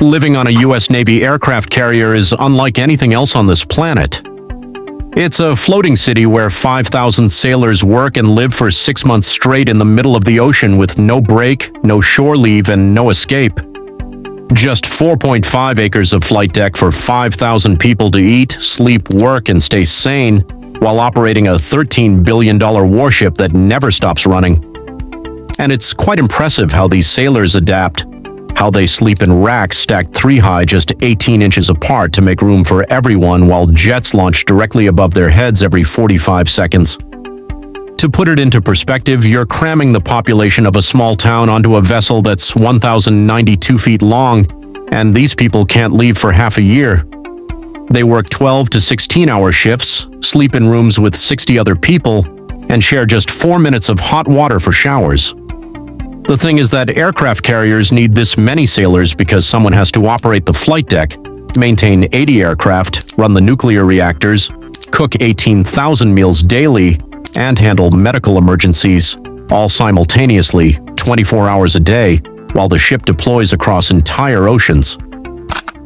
Living on a U.S. Navy aircraft carrier is unlike anything else on this planet. It's a floating city where 5,000 sailors work and live for 6 months straight in the middle of the ocean with no break, no shore leave, and no escape. Just 4.5 acres of flight deck for 5,000 people to eat, sleep, work, and stay sane while operating a $13 billion warship that never stops running. And it's quite impressive how these sailors adapt. How they sleep in racks stacked 3 high just 18 inches apart to make room for everyone while jets launch directly above their heads every 45 seconds. To put it into perspective, you're cramming the population of a small town onto a vessel that's 1,092 feet long, and these people can't leave for half a year. They work 12 to 16-hour shifts, sleep in rooms with 60 other people, and share just 4 minutes of hot water for showers. The thing is that aircraft carriers need this many sailors because someone has to operate the flight deck, maintain 80 aircraft, run the nuclear reactors, cook 18,000 meals daily, and handle medical emergencies, all simultaneously, 24 hours a day, while the ship deploys across entire oceans.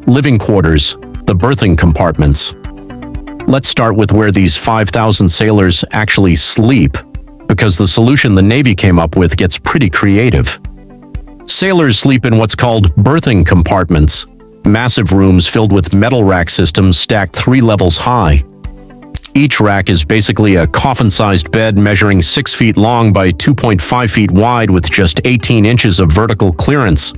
Living quarters, the berthing compartments. Let's start with where these 5,000 sailors actually sleep, because the solution the Navy came up with gets pretty creative. Sailors sleep in what's called berthing compartments, massive rooms filled with metal rack systems stacked 3 levels high. Each rack is basically a coffin-sized bed measuring 6 feet long by 2.5 feet wide with just 18 inches of vertical clearance.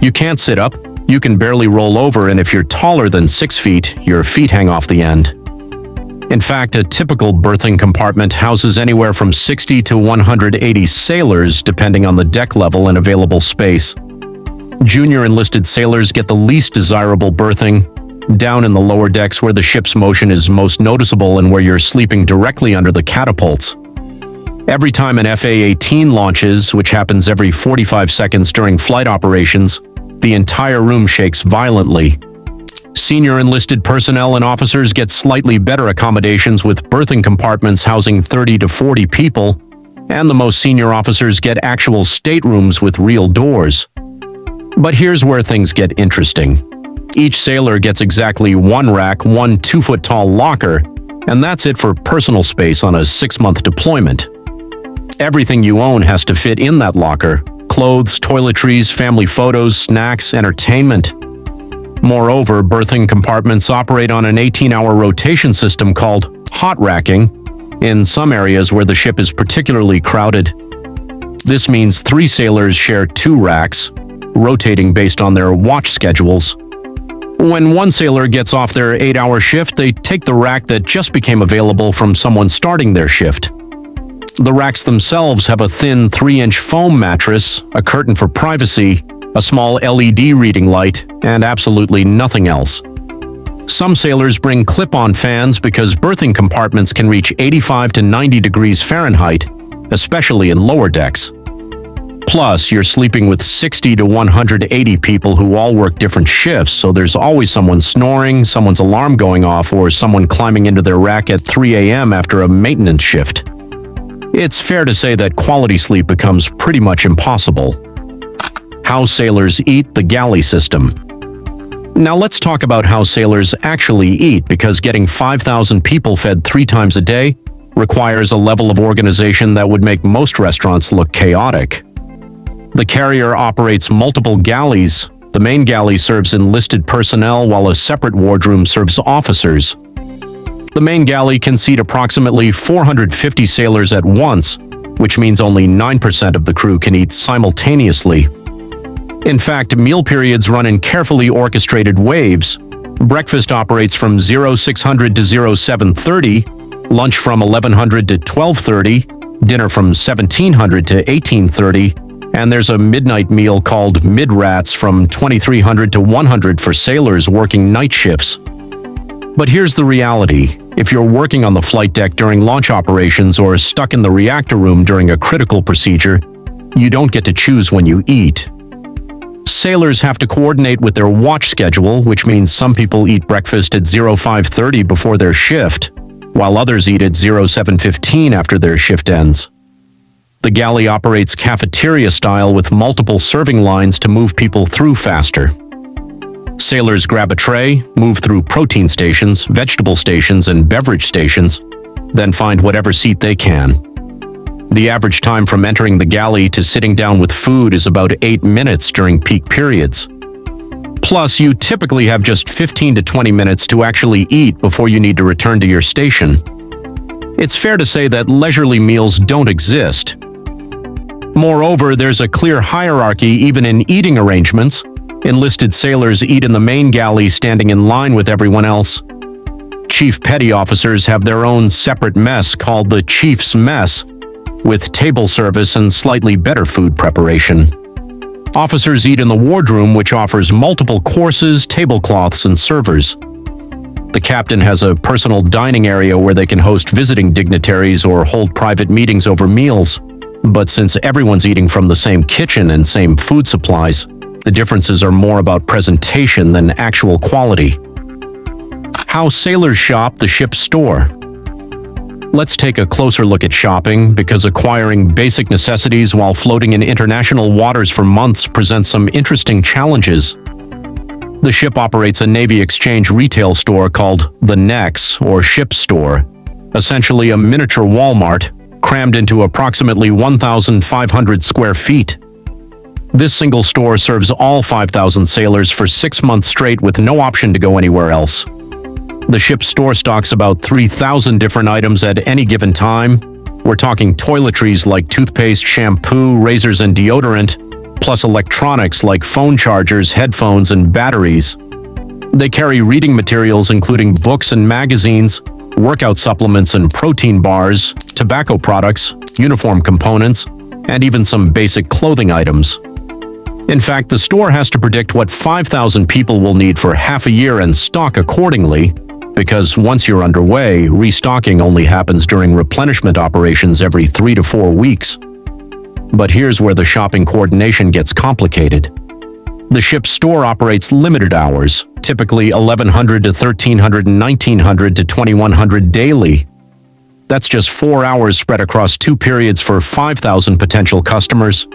You can't sit up, you can barely roll over, and if you're taller than 6 feet, your feet hang off the end. In fact, a typical berthing compartment houses anywhere from 60 to 180 sailors, depending on the deck level and available space. Junior enlisted sailors get the least desirable berthing, down in the lower decks where the ship's motion is most noticeable and where you're sleeping directly under the catapults. Every time an FA-18 launches, which happens every 45 seconds during flight operations, the entire room shakes violently. Senior enlisted personnel and officers get slightly better accommodations with berthing compartments housing 30 to 40 people, and the most senior officers get actual staterooms with real doors. But here's where things get interesting. Each sailor gets exactly 1 rack, 1 2-foot-tall locker, and that's it for personal space on a 6-month deployment. Everything you own has to fit in that locker: clothes, toiletries, family photos, snacks, entertainment. Moreover, berthing compartments operate on an 18-hour rotation system called hot racking in some areas where the ship is particularly crowded. This means 3 sailors share 2 racks, rotating based on their watch schedules. When one sailor gets off their 8-hour shift, they take the rack that just became available from someone starting their shift. The racks themselves have a thin 3-inch foam mattress, a curtain for privacy, a small LED reading light, and absolutely nothing else. Some sailors bring clip-on fans because berthing compartments can reach 85 to 90 degrees Fahrenheit, especially in lower decks. Plus, you're sleeping with 60 to 180 people who all work different shifts, so there's always someone snoring, someone's alarm going off, or someone climbing into their rack at 3 a.m. after a maintenance shift. It's fair to say that quality sleep becomes pretty much impossible. How sailors eat: the galley system. Now let's talk about how sailors actually eat, because getting 5,000 people fed 3 times a day requires a level of organization that would make most restaurants look chaotic. The carrier operates multiple galleys. The main galley serves enlisted personnel while a separate wardroom serves officers. The main galley can seat approximately 450 sailors at once, which means only 9% of the crew can eat simultaneously. In fact, meal periods run in carefully orchestrated waves. Breakfast operates from 0600 to 0730, lunch from 1100 to 1230, dinner from 1700 to 1830, and there's a midnight meal called mid-rats from 2300 to 100 for sailors working night shifts. But here's the reality. If you're working on the flight deck during launch operations or stuck in the reactor room during a critical procedure, you don't get to choose when you eat. Sailors have to coordinate with their watch schedule, which means some people eat breakfast at 0530 before their shift, while others eat at 0715 after their shift ends. The galley operates cafeteria style with multiple serving lines to move people through faster. Sailors grab a tray, move through protein stations, vegetable stations, and beverage stations, then find whatever seat they can. The average time from entering the galley to sitting down with food is about 8 minutes during peak periods. Plus, you typically have just 15 to 20 minutes to actually eat before you need to return to your station. It's fair to say that leisurely meals don't exist. Moreover, there's a clear hierarchy even in eating arrangements. Enlisted sailors eat in the main galley standing in line with everyone else. Chief petty officers have their own separate mess called the Chief's Mess, with table service and slightly better food preparation. Officers eat in the wardroom, which offers multiple courses, tablecloths, and servers. The captain has a personal dining area where they can host visiting dignitaries or hold private meetings over meals. But since everyone's eating from the same kitchen and same food supplies, the differences are more about presentation than actual quality. How sailors shop the ship's store. Let's take a closer look at shopping, because acquiring basic necessities while floating in international waters for months presents some interesting challenges. The ship operates a Navy exchange retail store called the Nex, or Ship Store, essentially a miniature Walmart, crammed into approximately 1,500 square feet. This single store serves all 5,000 sailors for 6 months straight with no option to go anywhere else. The ship's store stocks about 3,000 different items at any given time. We're talking toiletries like toothpaste, shampoo, razors, and deodorant, plus electronics like phone chargers, headphones, and batteries. They carry reading materials including books and magazines, workout supplements and protein bars, tobacco products, uniform components, and even some basic clothing items. In fact, the store has to predict what 5,000 people will need for half a year and stock accordingly, because once you're underway, restocking only happens during replenishment operations every 3 to 4 weeks. But here's where the shopping coordination gets complicated. The ship's store operates limited hours, typically 1,100 to 1,300 and 1,900 to 2,100 daily. That's just 4 hours spread across 2 periods for 5,000 potential customers.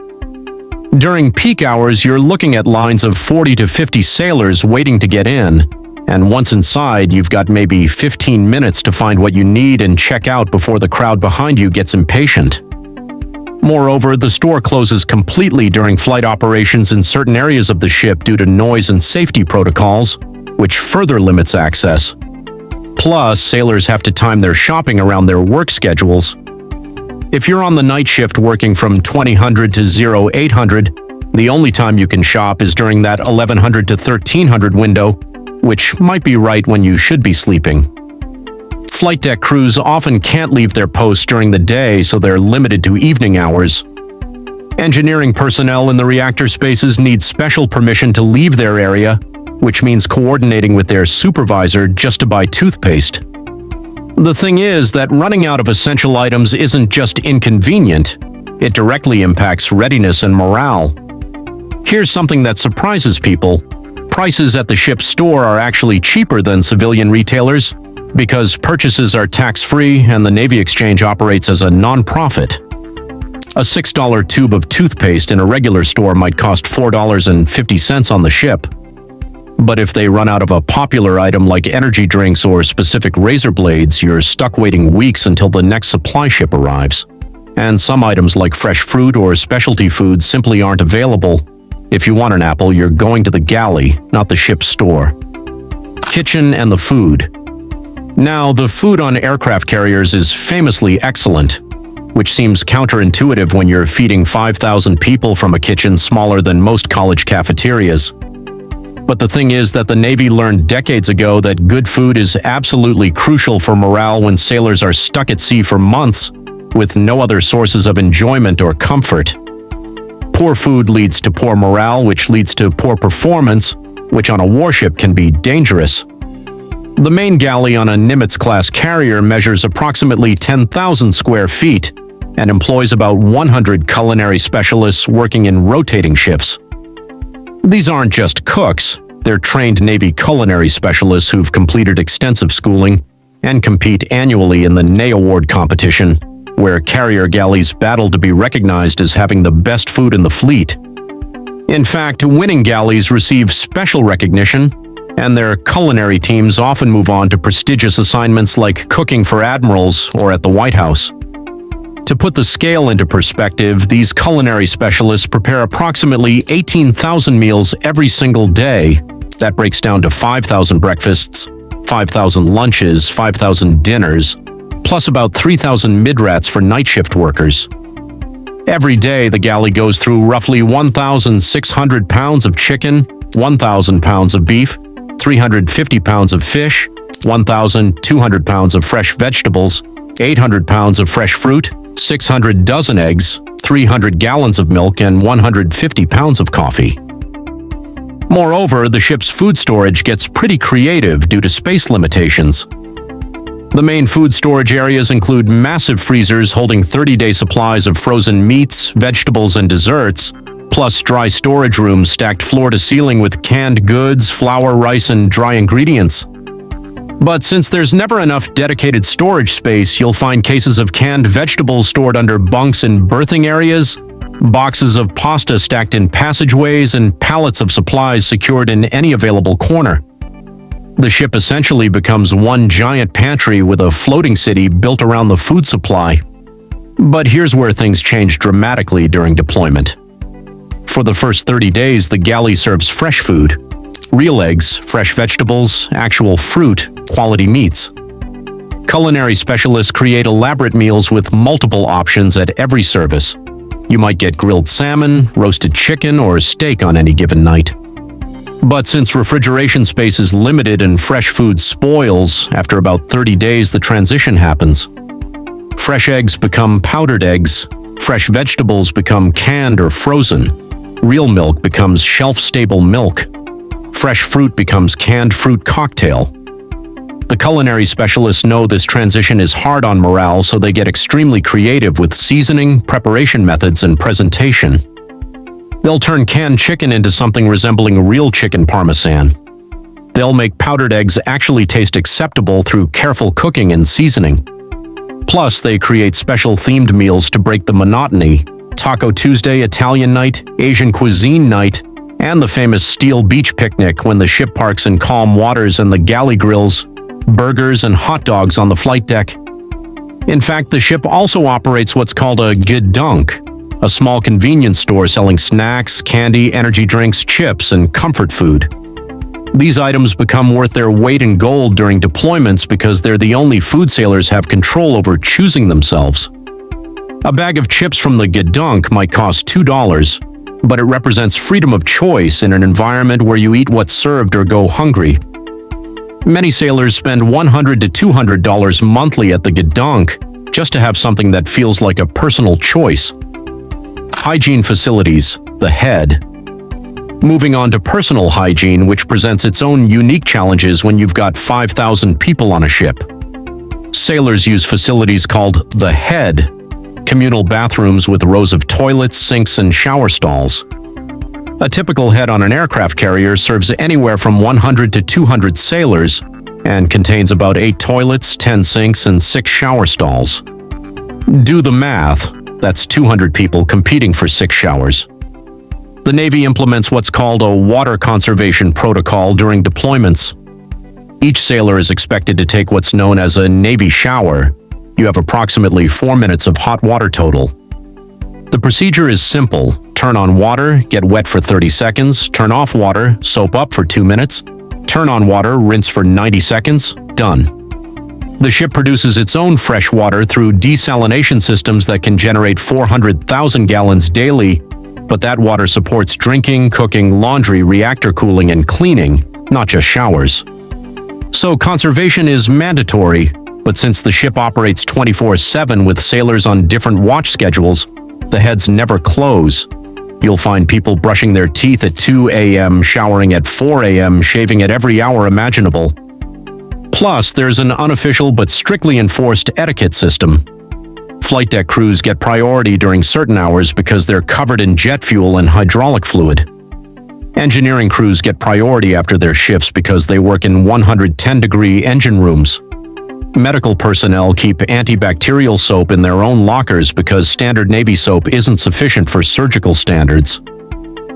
During peak hours, you're looking at lines of 40 to 50 sailors waiting to get in, and once inside, you've got maybe 15 minutes to find what you need and check out before the crowd behind you gets impatient. Moreover, the store closes completely during flight operations in certain areas of the ship due to noise and safety protocols, which further limits access. Plus, sailors have to time their shopping around their work schedules. If you're on the night shift working from 2000 to 0800, the only time you can shop is during that 1100 to 1300 window, which might be right when you should be sleeping. Flight deck crews often can't leave their posts during the day, so they're limited to evening hours. Engineering personnel in the reactor spaces need special permission to leave their area, which means coordinating with their supervisor just to buy toothpaste. The thing is that running out of essential items isn't just inconvenient, it directly impacts readiness and morale. Here's something that surprises people. Prices at the ship's store are actually cheaper than civilian retailers because purchases are tax-free and the Navy Exchange operates as a non-profit. A $6 tube of toothpaste in a regular store might cost $4.50 on the ship. But if they run out of a popular item like energy drinks or specific razor blades, you're stuck waiting weeks until the next supply ship arrives. And some items like fresh fruit or specialty foods simply aren't available. If you want an apple, you're going to the galley, not the ship's store. Kitchen and the food. Now, the food on aircraft carriers is famously excellent, which seems counterintuitive when you're feeding 5,000 people from a kitchen smaller than most college cafeterias. But the thing is that the Navy learned decades ago that good food is absolutely crucial for morale when sailors are stuck at sea for months with no other sources of enjoyment or comfort. Poor food leads to poor morale, which leads to poor performance, which on a warship can be dangerous. The main galley on a Nimitz-class carrier measures approximately 10,000 square feet and employs about 100 culinary specialists working in rotating shifts. These aren't just cooks, they're trained Navy culinary specialists who've completed extensive schooling and compete annually in the NAE Award competition, where carrier galleys battle to be recognized as having the best food in the fleet. In fact, winning galleys receive special recognition, and their culinary teams often move on to prestigious assignments like cooking for admirals or at the White House. To put the scale into perspective, these culinary specialists prepare approximately 18,000 meals every single day. That breaks down to 5,000 breakfasts, 5,000 lunches, 5,000 dinners, plus about 3,000 midrats for night shift workers. Every day, the galley goes through roughly 1,600 pounds of chicken, 1,000 pounds of beef, 350 pounds of fish, 1,200 pounds of fresh vegetables, 800 pounds of fresh fruit, 600 dozen eggs, 300 gallons of milk, and 150 pounds of coffee. Moreover, the ship's food storage gets pretty creative due to space limitations. The main food storage areas include massive freezers holding 30-day supplies of frozen meats, vegetables, and desserts, plus dry storage rooms stacked floor to ceiling with canned goods, flour, rice, and dry ingredients. But since there's never enough dedicated storage space, you'll find cases of canned vegetables stored under bunks in berthing areas, boxes of pasta stacked in passageways, and pallets of supplies secured in any available corner. The ship essentially becomes one giant pantry with a floating city built around the food supply. But here's where things change dramatically during deployment. For the first 30 days, the galley serves fresh food, real eggs, fresh vegetables, actual fruit, quality meats. Culinary specialists create elaborate meals with multiple options at every service. You might get grilled salmon, roasted chicken, or steak on any given night. But since refrigeration space is limited and fresh food spoils, after about 30 days the transition happens. Fresh eggs become powdered eggs, fresh vegetables become canned or frozen, real milk becomes shelf-stable milk, fresh fruit becomes canned fruit cocktail. The culinary specialists know this transition is hard on morale, so they get extremely creative with seasoning, preparation methods, and presentation. They'll turn canned chicken into something resembling real chicken parmesan. They'll make powdered eggs actually taste acceptable through careful cooking and seasoning. Plus, they create special themed meals to break the monotony: Taco Tuesday, Italian night, Asian cuisine night, and the famous Steel Beach picnic when the ship parks in calm waters and the galley grills burgers and hot dogs on the flight deck. In fact, the ship also operates what's called a gidunk, a small convenience store selling snacks, candy, energy drinks, chips, and comfort food. These items become worth their weight in gold during deployments because they're the only food sailors have control over choosing themselves. A bag of chips from the gidunk might cost $2, but it represents freedom of choice in an environment where you eat what's served or go hungry. Many sailors spend $100 to $200 monthly at the gidunk just to have something that feels like a personal choice. Hygiene Facilities, the head. Moving on to personal hygiene, which presents its own unique challenges when you've got 5,000 people on a ship. Sailors use facilities called the head, communal bathrooms with rows of toilets, sinks, and shower stalls. A typical head on an aircraft carrier serves anywhere from 100 to 200 sailors and contains about 8 toilets, 10 sinks, and 6 shower stalls. Do the math. That's 200 people competing for 6 showers. The Navy implements what's called a water conservation protocol during deployments. Each sailor is expected to take what's known as a Navy shower. You have approximately 4 minutes of hot water total. The procedure is simple. Turn on water, get wet for 30 seconds, turn off water, soap up for 2 minutes, turn on water, rinse for 90 seconds, done. The ship produces its own fresh water through desalination systems that can generate 400,000 gallons daily, but that water supports drinking, cooking, laundry, reactor cooling, and cleaning, not just showers. So conservation is mandatory, but since the ship operates 24/7 with sailors on different watch schedules, the heads never close. You'll find people brushing their teeth at 2 a.m., showering at 4 a.m., shaving at every hour imaginable. Plus, there's an unofficial but strictly enforced etiquette system. Flight deck crews get priority during certain hours because they're covered in jet fuel and hydraulic fluid. Engineering crews get priority after their shifts because they work in 110-degree engine rooms. Medical personnel keep antibacterial soap in their own lockers because standard Navy soap isn't sufficient for surgical standards.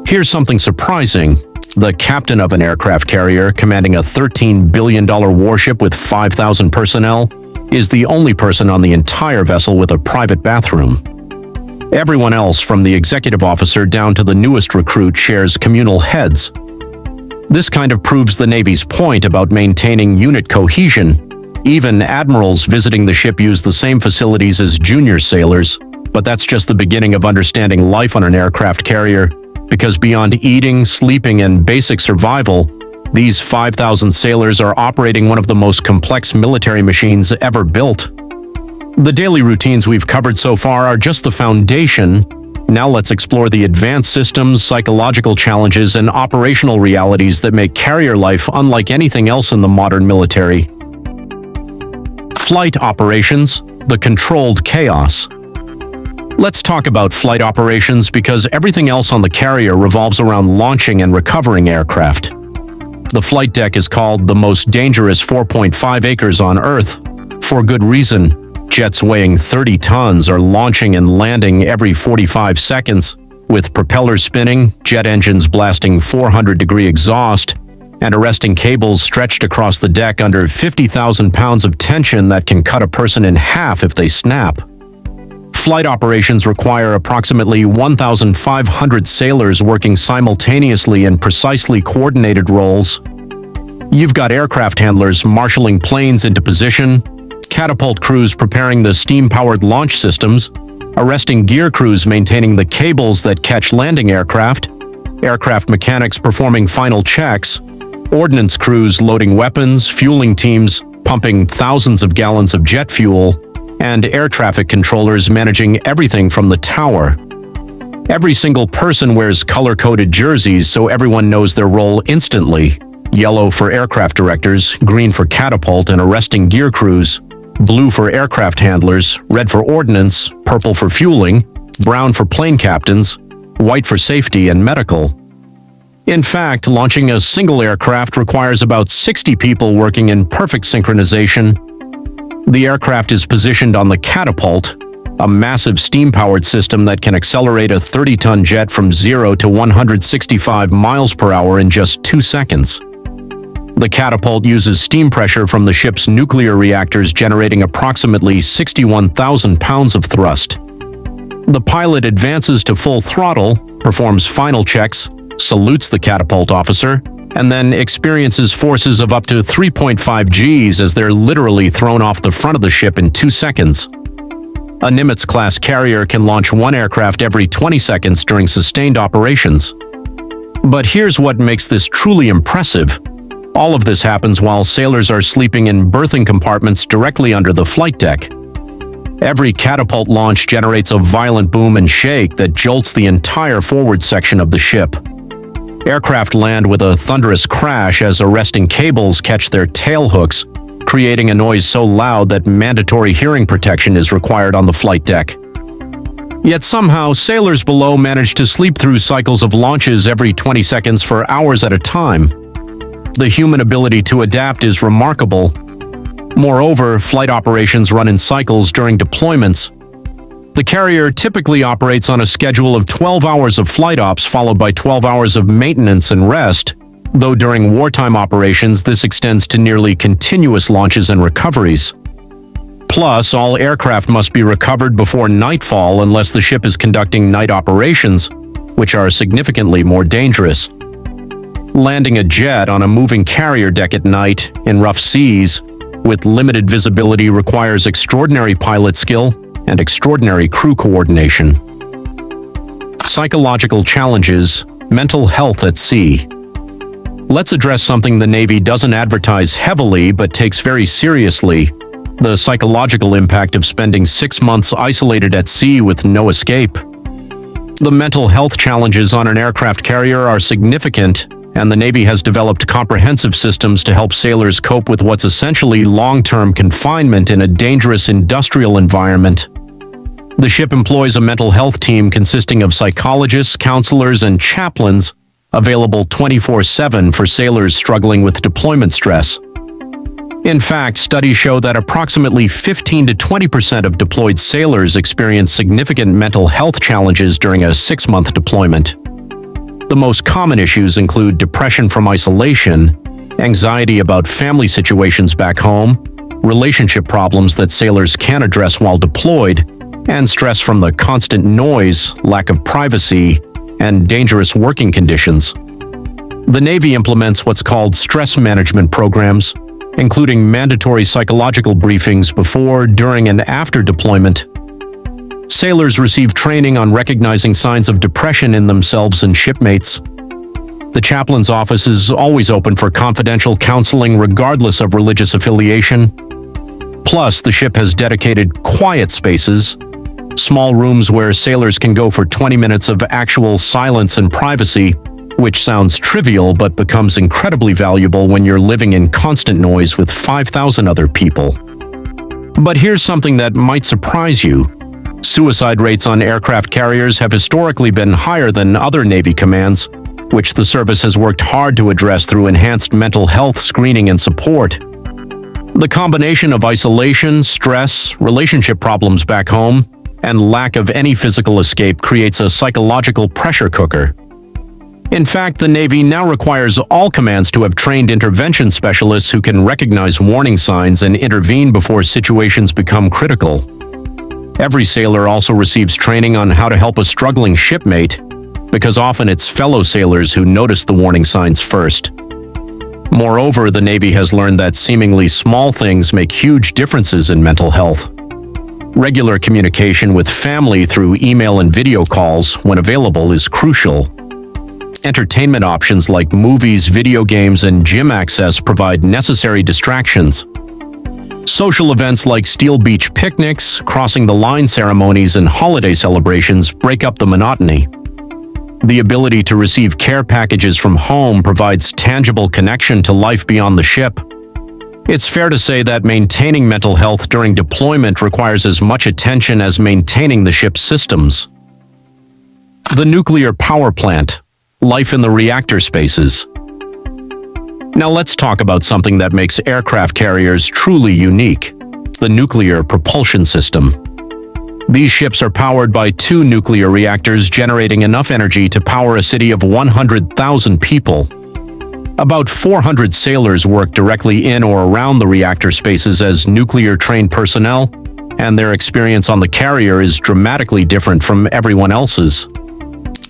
Here's something surprising. The captain of an aircraft carrier commanding a $13 billion warship with 5,000 personnel is the only person on the entire vessel with a private bathroom. Everyone else, from the executive officer down to the newest recruit, shares communal heads. This kind of proves the Navy's point about maintaining unit cohesion. Even admirals visiting the ship use the same facilities as junior sailors, but that's just the beginning of understanding life on an aircraft carrier, because beyond eating, sleeping, and basic survival, these 5,000 sailors are operating one of the most complex military machines ever built. The daily routines we've covered so far are just the foundation. Now let's explore the advanced systems, psychological challenges, and operational realities that make carrier life unlike anything else in the modern military. Flight operations, the controlled chaos. Let's talk about flight operations because everything else on the carrier revolves around launching and recovering aircraft. The flight deck is called the most dangerous 4.5 acres on Earth. For good reason. Jets weighing 30 tons are launching and landing every 45 seconds, with propellers spinning, jet engines blasting 400-degree exhaust, and arresting cables stretched across the deck under 50,000 pounds of tension that can cut a person in half if they snap. Flight operations require approximately 1,500 sailors working simultaneously in precisely coordinated roles. You've got aircraft handlers marshaling planes into position, catapult crews preparing the steam-powered launch systems, arresting gear crews maintaining the cables that catch landing aircraft, aircraft mechanics performing final checks, ordnance crews loading weapons, fueling teams pumping thousands of gallons of jet fuel, and air traffic controllers managing everything from the tower. Every single person wears color-coded jerseys so everyone knows their role instantly. Yellow for aircraft directors, green for catapult and arresting gear crews, blue for aircraft handlers, red for ordnance, purple for fueling, brown for plane captains, white for safety and medical. In fact, launching a single aircraft requires about 60 people working in perfect synchronization. The aircraft is positioned on the catapult, a massive steam-powered system that can accelerate a 30-ton jet from 0 to 165 miles per hour in just 2 seconds. The catapult uses steam pressure from the ship's nuclear reactors, generating approximately 61,000 pounds of thrust. The pilot advances to full throttle, performs final checks, salutes the catapult officer, and then experiences forces of up to 3.5 Gs as they're literally thrown off the front of the ship in 2 seconds. A Nimitz-class carrier can launch one aircraft every 20 seconds during sustained operations. But here's what makes this truly impressive. All of this happens while sailors are sleeping in berthing compartments directly under the flight deck. Every catapult launch generates a violent boom and shake that jolts the entire forward section of the ship. Aircraft land with a thunderous crash as arresting cables catch their tail hooks, creating a noise so loud that mandatory hearing protection is required on the flight deck. Yet somehow, sailors below manage to sleep through cycles of launches every 20 seconds for hours at a time. The human ability to adapt is remarkable. Moreover, flight operations run in cycles during deployments. The carrier typically operates on a schedule of 12 hours of flight ops followed by 12 hours of maintenance and rest, though during wartime operations this extends to nearly continuous launches and recoveries. Plus, all aircraft must be recovered before nightfall unless the ship is conducting night operations, which are significantly more dangerous. Landing a jet on a moving carrier deck at night, in rough seas, with limited visibility requires extraordinary pilot skill and extraordinary crew coordination. Psychological challenges, mental health at sea. Let's address something the Navy doesn't advertise heavily but takes very seriously: the psychological impact of spending 6 months isolated at sea with no escape. The mental health challenges on an aircraft carrier are significant, and the Navy has developed comprehensive systems to help sailors cope with what's essentially long-term confinement in a dangerous industrial environment. The ship employs a mental health team consisting of psychologists, counselors, and chaplains, available 24/7 for sailors struggling with deployment stress. In fact, studies show that approximately 15 to 20% of deployed sailors experience significant mental health challenges during a 6-month deployment. The most common issues include depression from isolation, anxiety about family situations back home, relationship problems that sailors can't address while deployed, and stress from the constant noise, lack of privacy, and dangerous working conditions. The Navy implements what's called stress management programs, including mandatory psychological briefings before, during, and after deployment. Sailors receive training on recognizing signs of depression in themselves and shipmates. The chaplain's office is always open for confidential counseling regardless of religious affiliation. Plus, the ship has dedicated quiet spaces, small rooms where sailors can go for 20 minutes of actual silence and privacy, which sounds trivial but becomes incredibly valuable when you're living in constant noise with 5,000 other people. But here's something that might surprise you. Suicide rates on aircraft carriers have historically been higher than other Navy commands, which the service has worked hard to address through enhanced mental health screening and support. The combination of isolation, stress, relationship problems back home, and lack of any physical escape creates a psychological pressure cooker. In fact, the Navy now requires all commands to have trained intervention specialists who can recognize warning signs and intervene before situations become critical. Every sailor also receives training on how to help a struggling shipmate, because often it's fellow sailors who notice the warning signs first. Moreover, the Navy has learned that seemingly small things make huge differences in mental health. Regular communication with family through email and video calls, when available, is crucial. Entertainment options like movies, video games, and gym access provide necessary distractions. Social events like Steel Beach picnics, crossing the line ceremonies, and holiday celebrations break up the monotony. The ability to receive care packages from home provides tangible connection to life beyond the ship. It's fair to say that maintaining mental health during deployment requires as much attention as maintaining the ship's systems. The nuclear power plant. Life in the reactor spaces. Now let's talk about something that makes aircraft carriers truly unique: the nuclear propulsion system. These ships are powered by 2 nuclear reactors generating enough energy to power a city of 100,000 people. About 400 sailors work directly in or around the reactor spaces as nuclear-trained personnel, and their experience on the carrier is dramatically different from everyone else's.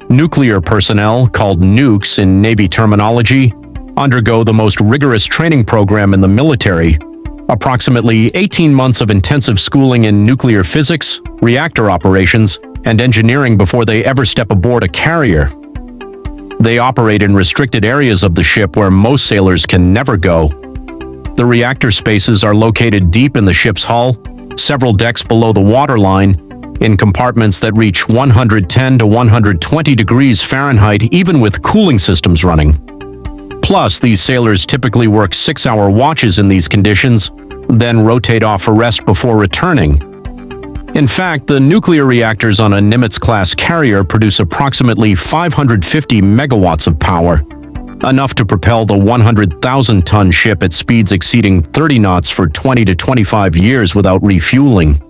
Nuclear personnel, called nukes in Navy terminology, undergo the most rigorous training program in the military, approximately 18 months of intensive schooling in nuclear physics, reactor operations, and engineering before they ever step aboard a carrier. They operate in restricted areas of the ship where most sailors can never go. The reactor spaces are located deep in the ship's hull, several decks below the waterline, in compartments that reach 110 to 120 degrees Fahrenheit even with cooling systems running. Plus, these sailors typically work 6-hour watches in these conditions, then rotate off for rest before returning. In fact, the nuclear reactors on a Nimitz-class carrier produce approximately 550 megawatts of power, enough to propel the 100,000-ton ship at speeds exceeding 30 knots for 20 to 25 years without refueling.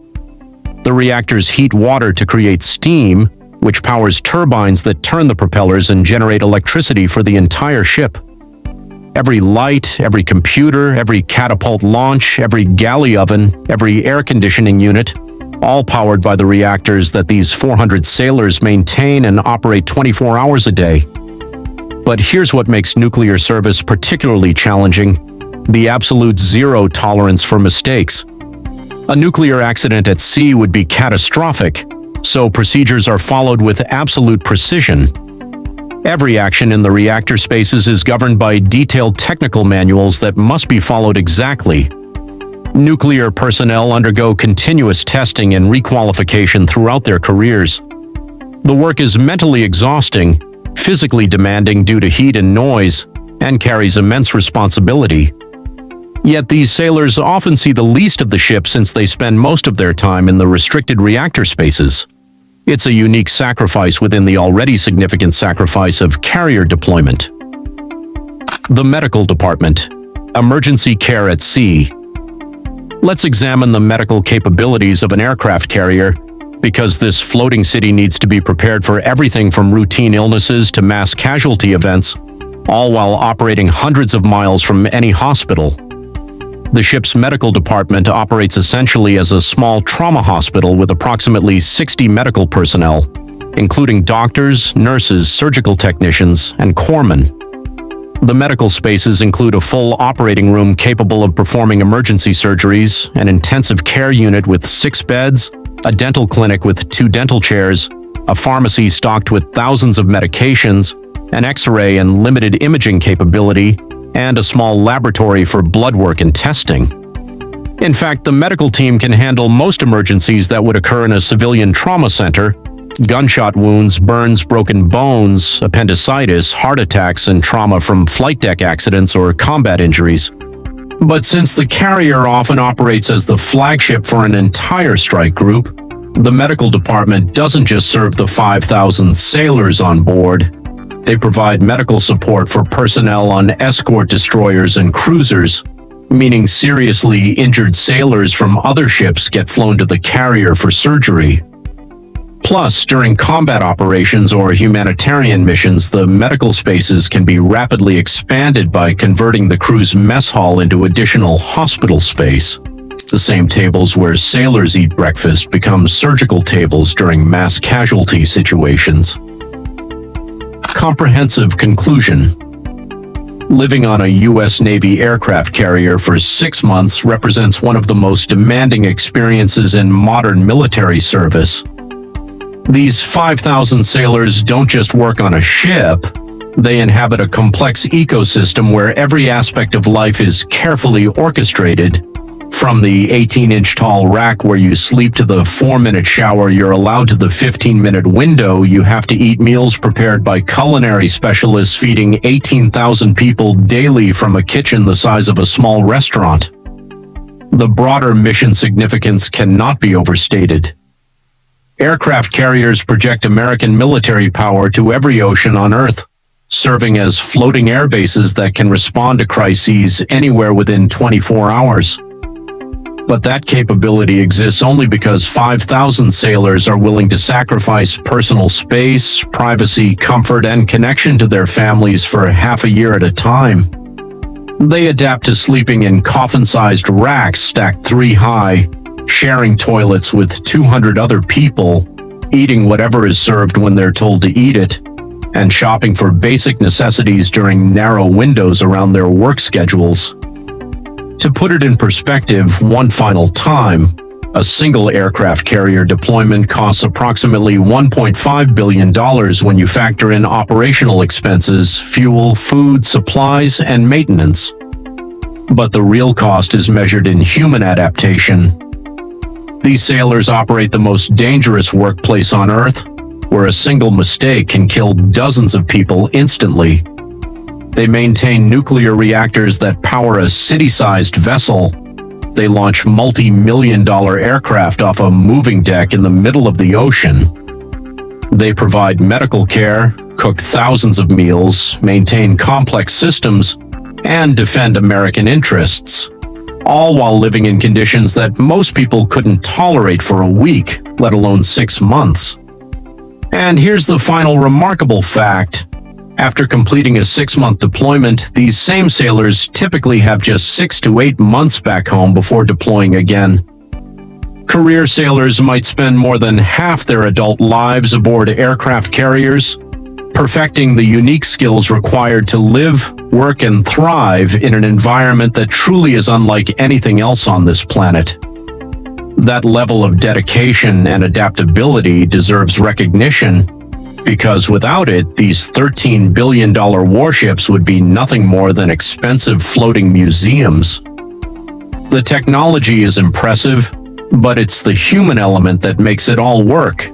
The reactors heat water to create steam, which powers turbines that turn the propellers and generate electricity for the entire ship. Every light, every computer, every catapult launch, every galley oven, every air conditioning unit, all powered by the reactors that these 400 sailors maintain and operate 24 hours a day. But here's what makes nuclear service particularly challenging: the absolute zero tolerance for mistakes. A nuclear accident at sea would be catastrophic, so procedures are followed with absolute precision. Every action in the reactor spaces is governed by detailed technical manuals that must be followed exactly. Nuclear personnel undergo continuous testing and requalification throughout their careers. The work is mentally exhausting, physically demanding due to heat and noise, and carries immense responsibility. Yet these sailors often see the least of the ship since they spend most of their time in the restricted reactor spaces. It's a unique sacrifice within the already significant sacrifice of carrier deployment. The medical department. Emergency care at sea. Let's examine the medical capabilities of an aircraft carrier, because this floating city needs to be prepared for everything from routine illnesses to mass casualty events, all while operating hundreds of miles from any hospital. The ship's medical department operates essentially as a small trauma hospital with approximately 60 medical personnel, including doctors, nurses, surgical technicians, and corpsmen. The medical spaces include a full operating room capable of performing emergency surgeries, an intensive care unit with 6 beds, a dental clinic with 2 dental chairs, a pharmacy stocked with thousands of medications, an X-ray and limited imaging capability, and a small laboratory for blood work and testing. In fact, the medical team can handle most emergencies that would occur in a civilian trauma center: gunshot wounds, burns, broken bones, appendicitis, heart attacks, and trauma from flight deck accidents or combat injuries. But since the carrier often operates as the flagship for an entire strike group, the medical department doesn't just serve the 5,000 sailors on board. They provide medical support for personnel on escort destroyers and cruisers, meaning seriously injured sailors from other ships get flown to the carrier for surgery. Plus, during combat operations or humanitarian missions, the medical spaces can be rapidly expanded by converting the crew's mess hall into additional hospital space. The same tables where sailors eat breakfast become surgical tables during mass casualty situations. Comprehensive conclusion. Living on a U.S. Navy aircraft carrier for 6 months represents one of the most demanding experiences in modern military service. These 5,000 sailors don't just work on a ship, they inhabit a complex ecosystem where every aspect of life is carefully orchestrated. From the 18-inch tall rack where you sleep to the 4-minute shower you're allowed to the 15-minute window you have to eat, meals prepared by culinary specialists feeding 18,000 people daily from a kitchen the size of a small restaurant. The broader mission significance cannot be overstated. Aircraft carriers project American military power to every ocean on Earth, serving as floating air bases that can respond to crises anywhere within 24 hours. But that capability exists only because 5,000 sailors are willing to sacrifice personal space, privacy, comfort, and connection to their families for half a year at a time. They adapt to sleeping in coffin-sized racks stacked 3 high, sharing toilets with 200 other people, eating whatever is served when they're told to eat it, and shopping for basic necessities during narrow windows around their work schedules. To put it in perspective one final time, a single aircraft carrier deployment costs approximately $1.5 billion when you factor in operational expenses, fuel, food, supplies, and maintenance. But the real cost is measured in human adaptation. These sailors operate the most dangerous workplace on Earth, where a single mistake can kill dozens of people instantly. They maintain nuclear reactors that power a city-sized vessel. They launch multi-million-dollar aircraft off a moving deck in the middle of the ocean. They provide medical care, cook thousands of meals, maintain complex systems, and defend American interests, all while living in conditions that most people couldn't tolerate for a week, let alone 6 months. And here's the final remarkable fact. After completing a 6-month deployment, these same sailors typically have just 6 to 8 months back home before deploying again. Career sailors might spend more than half their adult lives aboard aircraft carriers, perfecting the unique skills required to live, work, and thrive in an environment that truly is unlike anything else on this planet. That level of dedication and adaptability deserves recognition, because without it, these $13 billion warships would be nothing more than expensive floating museums. The technology is impressive, but it's the human element that makes it all work.